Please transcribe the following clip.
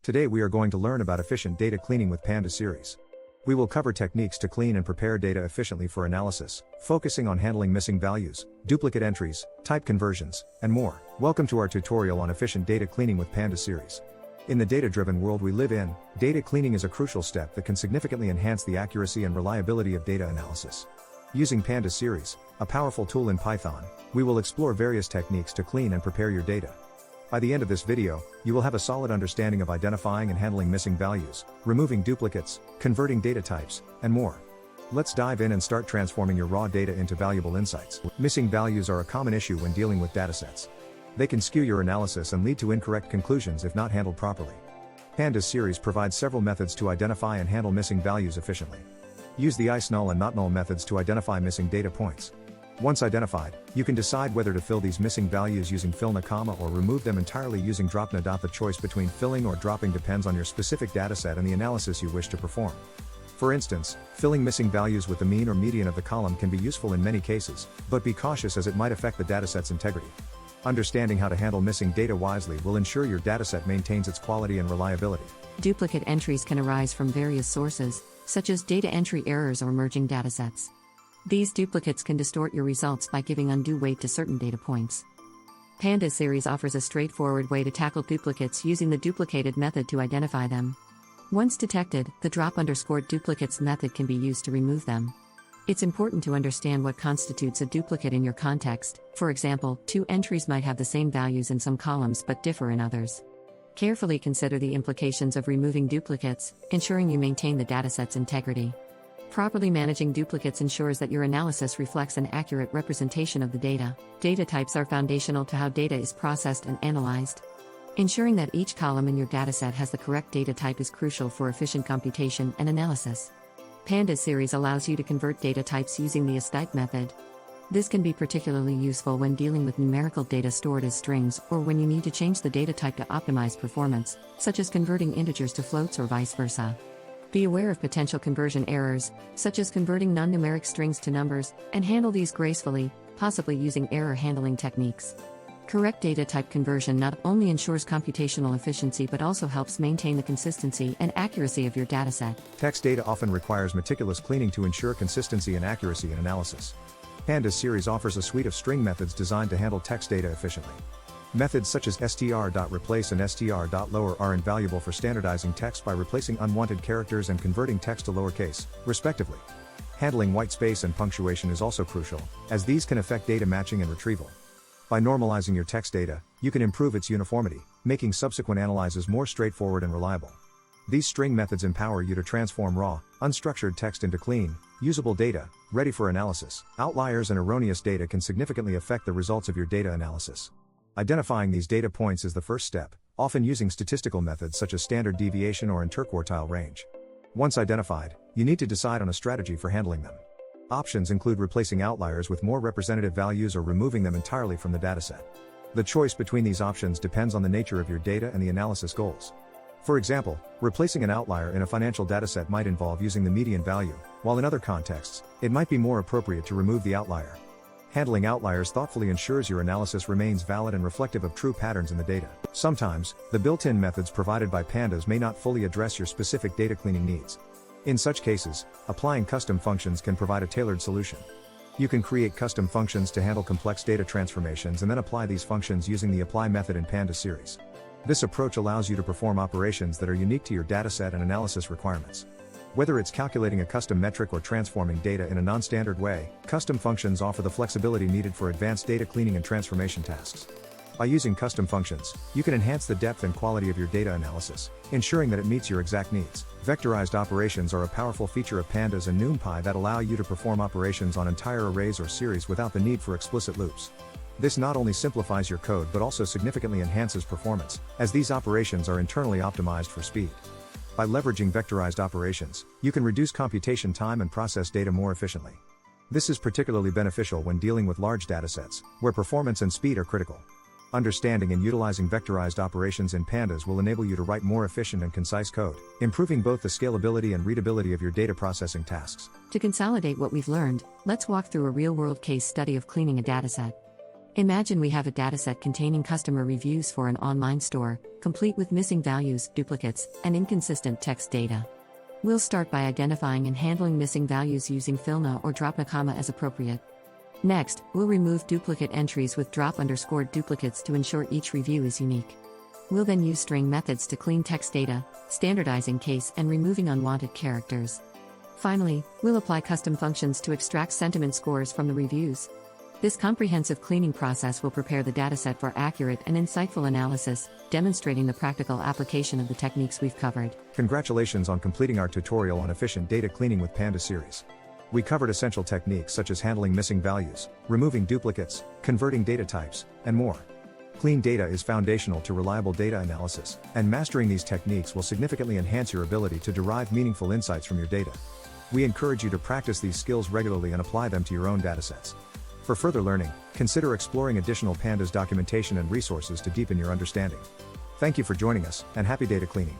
Today we are going to learn about efficient data cleaning with Pandas Series. We will cover techniques to clean and prepare data efficiently for analysis, focusing on handling missing values, duplicate entries, type conversions, and more. Welcome to our tutorial on efficient data cleaning with Pandas Series. In the data-driven world we live in, data cleaning is a crucial step that can significantly enhance the accuracy and reliability of data analysis. Using Pandas Series, a powerful tool in Python, we will explore various techniques to clean and prepare your data. By the end of this video, you will have a solid understanding of identifying and handling missing values, removing duplicates, converting data types, and more. Let's dive in and start transforming your raw data into valuable insights. Missing values are a common issue when dealing with datasets. They can skew your analysis and lead to incorrect conclusions if not handled properly. Pandas Series provides several methods to identify and handle missing values efficiently. Use the ICE null and not null methods to identify missing data points. Once identified, you can decide whether to fill these missing values using fill na comma or remove them entirely using drop na. The choice between filling or dropping depends on your specific dataset and the analysis you wish to perform. For instance, filling missing values with the mean or median of the column can be useful in many cases, but be cautious as it might affect the dataset's integrity. Understanding how to handle missing data wisely will ensure your dataset maintains its quality and reliability. Duplicate entries can arise from various sources, such as data entry errors or merging datasets. These duplicates can distort your results by giving undue weight to certain data points. Pandas Series offers a straightforward way to tackle duplicates using the duplicated method to identify them. Once detected, the drop_duplicates method can be used to remove them. It's important to understand what constitutes a duplicate in your context. For example, two entries might have the same values in some columns but differ in others. Carefully consider the implications of removing duplicates, ensuring you maintain the dataset's integrity. Properly managing duplicates ensures that your analysis reflects an accurate representation of the data. Data types are foundational to how data is processed and analyzed. Ensuring that each column in your dataset has the correct data type is crucial for efficient computation and analysis. Pandas Series allows you to convert data types using the type method. This can be particularly useful when dealing with numerical data stored as strings or when you need to change the data type to optimize performance, such as converting integers to floats or vice versa. Be aware of potential conversion errors, such as converting non-numeric strings to numbers, and handle these gracefully, possibly using error handling techniques. Correct data type conversion not only ensures computational efficiency but also helps maintain the consistency and accuracy of your dataset. Text data often requires meticulous cleaning to ensure consistency and accuracy in analysis. Pandas Series offers a suite of string methods designed to handle text data efficiently. Methods such as str.replace and str.lower are invaluable for standardizing text by replacing unwanted characters and converting text to lowercase, respectively. Handling white space and punctuation is also crucial, as these can affect data matching and retrieval. By normalizing your text data, you can improve its uniformity, making subsequent analyses more straightforward and reliable. These string methods empower you to transform raw, unstructured text into clean, usable data, ready for analysis. Outliers and erroneous data can significantly affect the results of your data analysis. Identifying these data points is the first step, often using statistical methods such as standard deviation or interquartile range. Once identified, you need to decide on a strategy for handling them. Options include replacing outliers with more representative values or removing them entirely from the dataset. The choice between these options depends on the nature of your data and the analysis goals. For example, replacing an outlier in a financial dataset might involve using the median value, while in other contexts, it might be more appropriate to remove the outlier. Handling outliers thoughtfully ensures your analysis remains valid and reflective of true patterns in the data. Sometimes, the built-in methods provided by Pandas may not fully address your specific data cleaning needs. In such cases, applying custom functions can provide a tailored solution. You can create custom functions to handle complex data transformations and then apply these functions using the apply method in Pandas Series. This approach allows you to perform operations that are unique to your dataset and analysis requirements. Whether it's calculating a custom metric or transforming data in a non-standard way, custom functions offer the flexibility needed for advanced data cleaning and transformation tasks. By using custom functions, you can enhance the depth and quality of your data analysis, ensuring that it meets your exact needs. Vectorized operations are a powerful feature of Pandas and NumPy that allow you to perform operations on entire arrays or series without the need for explicit loops. This not only simplifies your code but also significantly enhances performance, as these operations are internally optimized for speed. By leveraging vectorized operations, you can reduce computation time and process data more efficiently. This is particularly beneficial when dealing with large datasets, where performance and speed are critical. Understanding and utilizing vectorized operations in Pandas will enable you to write more efficient and concise code, improving both the scalability and readability of your data processing tasks. To consolidate what we've learned, let's walk through a real-world case study of cleaning a dataset. Imagine we have a dataset containing customer reviews for an online store, complete with missing values, duplicates, and inconsistent text data. We'll start by identifying and handling missing values using filna or drop a comma as appropriate. Next, we'll remove duplicate entries with drop__ duplicates to ensure each review is unique. We'll then use string methods to clean text data, standardizing case and removing unwanted characters. Finally, we'll apply custom functions to extract sentiment scores from the reviews. This comprehensive cleaning process will prepare the dataset for accurate and insightful analysis, demonstrating the practical application of the techniques we've covered. Congratulations on completing our tutorial on efficient data cleaning with Pandas Series. We covered essential techniques such as handling missing values, removing duplicates, converting data types, and more. Clean data is foundational to reliable data analysis, and mastering these techniques will significantly enhance your ability to derive meaningful insights from your data. We encourage you to practice these skills regularly and apply them to your own datasets. For further learning, consider exploring additional Pandas documentation and resources to deepen your understanding. Thank you for joining us, and happy data cleaning.